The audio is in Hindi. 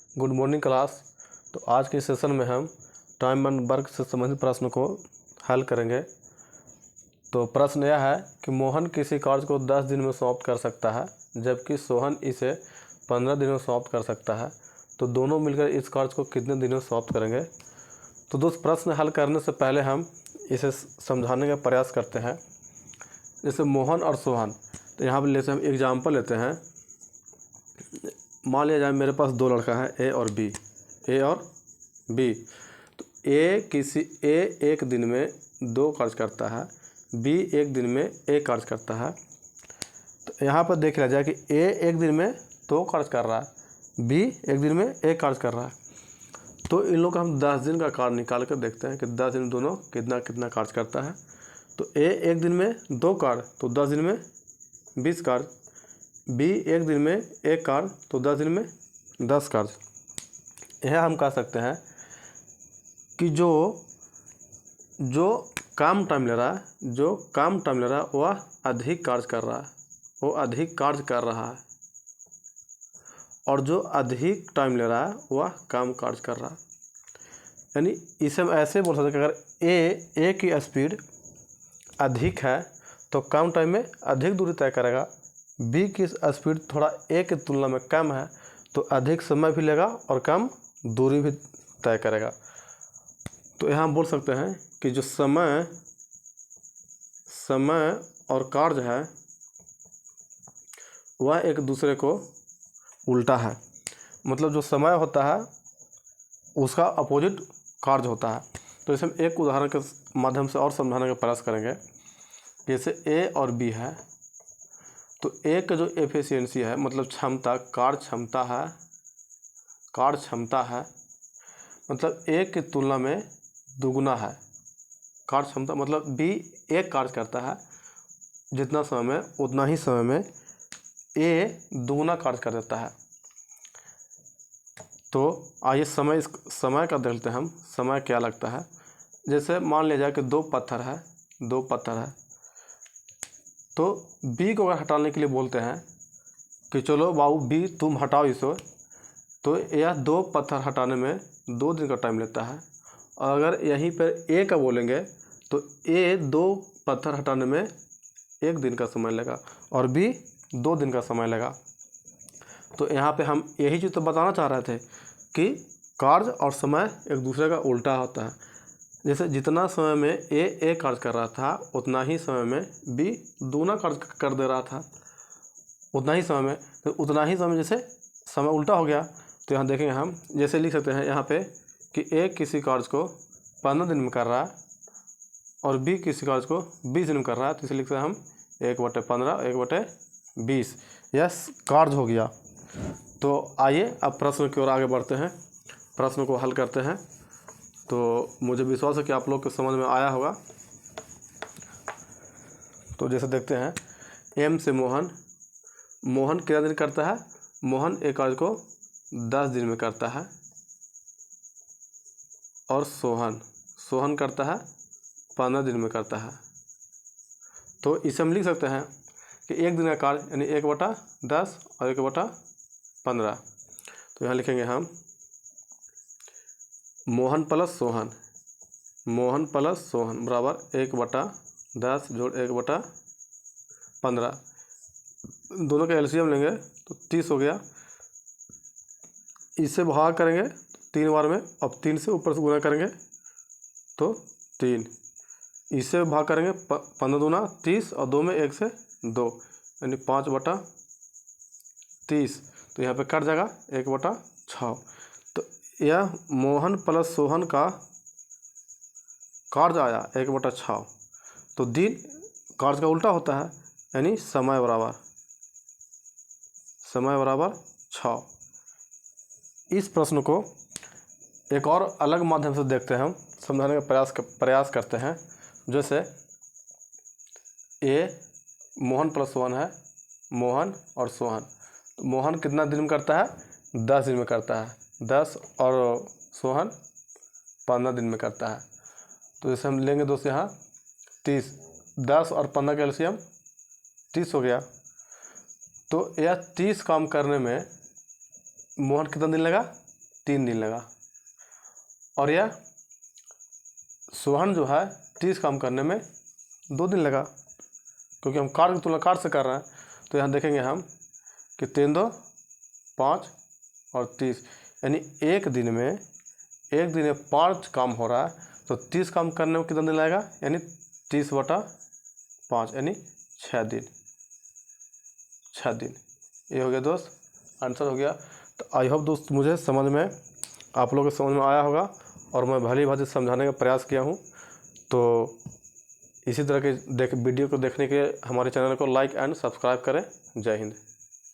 Good morning class. तो आज के सेशन में हम टाइम एंड वर्क से संबंधित प्रश्न को हल करेंगे। तो प्रश्न यह है कि मोहन किसी कार्य को 10 दिन में समाप्त कर सकता है जबकि सोहन इसे 15 दिन में समाप्त कर सकता है। तो दोनों मिलकर इस कार्य को कितने दिन में समाप्त करेंगे। तो दोस्त, प्रश्न हल करने से पहले हम इसे समझाने का प्रयास करते हैं। जैसे मोहन और सोहन, तो यहाँ पर लेते हम एग्जाम्पल लेते हैं। मान लिया जाए मेरे पास दो लड़का है ए और बी। तो ए एक दिन में 2 कार्य करता है, बी एक दिन में 1 कार्य करता है। तो यहाँ पर देख लिया जाए कि ए एक दिन में 2 कार्य कर रहा है, बी एक दिन में 1 कार्य कर रहा है। तो इन लोग का हम 10 दिन का कार्य निकाल कर देखते हैं कि 10 दिन दोनों कितना कितना कार्य करता है। तो ए एक दिन में 2 कार्य, तो 10 दिन में 20 कार्य। बी एक दिन में 1 कार्य, तो 10 दिन में 10 कार्य। यह हम कह सकते हैं कि जो काम टाइम ले रहा है, वह अधिक कार्य कर रहा है, और जो अधिक टाइम ले रहा है वह कम कार्य कर रहा है। यानी इसे हम ऐसे बोल सकते हैं कि अगर ए की स्पीड अधिक है तो कम टाइम में अधिक दूरी तय करेगा, बी की स्पीड थोड़ा ए की तुलना में कम है तो अधिक समय भी लेगा और कम दूरी भी तय करेगा। तो यहाँ हम बोल सकते हैं कि जो समय और कार्य है वह एक दूसरे को उल्टा है। मतलब जो समय होता है उसका अपोजिट कार्य होता है। तो इसे हम एक उदाहरण के माध्यम से और समझाने का प्रयास करेंगे। जैसे ए और बी है, तो ए का जो एफिशिएंसी है, मतलब क्षमता, कार्य क्षमता है, मतलब ए की तुलना में दुगुना है कार्य क्षमता। मतलब बी 1 कार्य करता है जितना समय में, उतना ही समय में ए दुगुना कार्य कर देता है। तो आइए समय का देखते हैं हम, समय क्या लगता है। जैसे मान लिया जाए कि 2 पत्थर है, तो बी को अगर हटाने के लिए बोलते हैं कि चलो बाबू बी तुम हटाओ इसे, तो यह 2 पत्थर हटाने में 2 दिन का टाइम लेता है। और अगर यहीं पर ए का बोलेंगे तो ए 2 पत्थर हटाने में 1 दिन का समय लेगा और बी 2 दिन का समय लेगा। तो यहाँ पे हम यही चीज़ तो बताना चाह रहे थे कि कार्य और समय एक दूसरे का उल्टा होता है। जैसे जितना समय में ए कार्य कर रहा था उतना ही समय में बी दूना कार्य कर दे रहा था उतना ही समय में। तो उतना ही समय जैसे समय उल्टा हो गया, तो यहाँ देखेंगे हम जैसे लिख सकते हैं यहाँ पे कि ए किसी कार्य को 15 दिन में कर रहा है और बी किसी कार्य को 20 दिन में कर रहा है। तो इसे लिख सकते हैं हम 1/15 1/20, यह कार्य हो गया। तो आइए अब प्रश्न की ओर आगे बढ़ते हैं, प्रश्न को हल करते हैं। तो मुझे विश्वास है कि आप लोग के समझ में आया होगा। तो जैसे देखते हैं, एम से मोहन कितना दिन करता है। मोहन एक कार्य को 10 दिन में करता है और सोहन करता है 15 दिन में करता है। तो इसे हम लिख सकते हैं कि एक दिन का कार्य यानी 1/10 और 1/15। तो यहाँ लिखेंगे हम मोहन प्लस सोहन बराबर 1/10 जोड़ 1/15। दोनों का एलसीएम लेंगे तो 30 हो गया। इसे भाग करेंगे 3 बार में, अब 3 से ऊपर से गुना करेंगे तो 3, इसे भाग करेंगे 15 दूना 30 और 2 में 1 से 2 यानी 5/30। तो यहाँ पे कट जाएगा 1/6। तो यह मोहन प्लस सोहन का कार्य आया 1/6। तो दिन कार्य का उल्टा होता है, यानी समय बराबर 6। इस प्रश्न को एक और अलग माध्यम से देखते हैं, हम समझाने का प्रयास करते हैं। जैसे ए मोहन प्लस सोहन है, मोहन और सोहन। तो मोहन कितना दिन में करता है, 10 दिन में करता है, 10 और सोहन 15 दिन में करता है। तो जैसे हम लेंगे दोस्त यहाँ 30, 10 और 15 का एलसीएम 30 हो गया। तो यह 30 काम करने में मोहन कितना दिन लगा, 3 दिन लगा। और यह सोहन जो है 30 काम करने में 2 दिन लगा, क्योंकि हम कार की तुलना कार से कर रहे हैं। तो यहाँ देखेंगे हम कि 3 2 5 और 30, यानी एक दिन में 5 काम हो रहा है। तो 30 काम करने में कितना दिन लगेगा, यानी 30/5 यानी 6 दिन। 6 दिन ये हो गया दोस्त, आंसर हो गया। तो आई होप दोस्त मुझे समझ में, आप लोगों को समझ में आया होगा और मैं भली भांति समझाने का प्रयास किया हूँ। तो इसी तरह के वीडियो को देखने के लिए हमारे चैनल को लाइक एंड सब्सक्राइब करें। जय हिंद।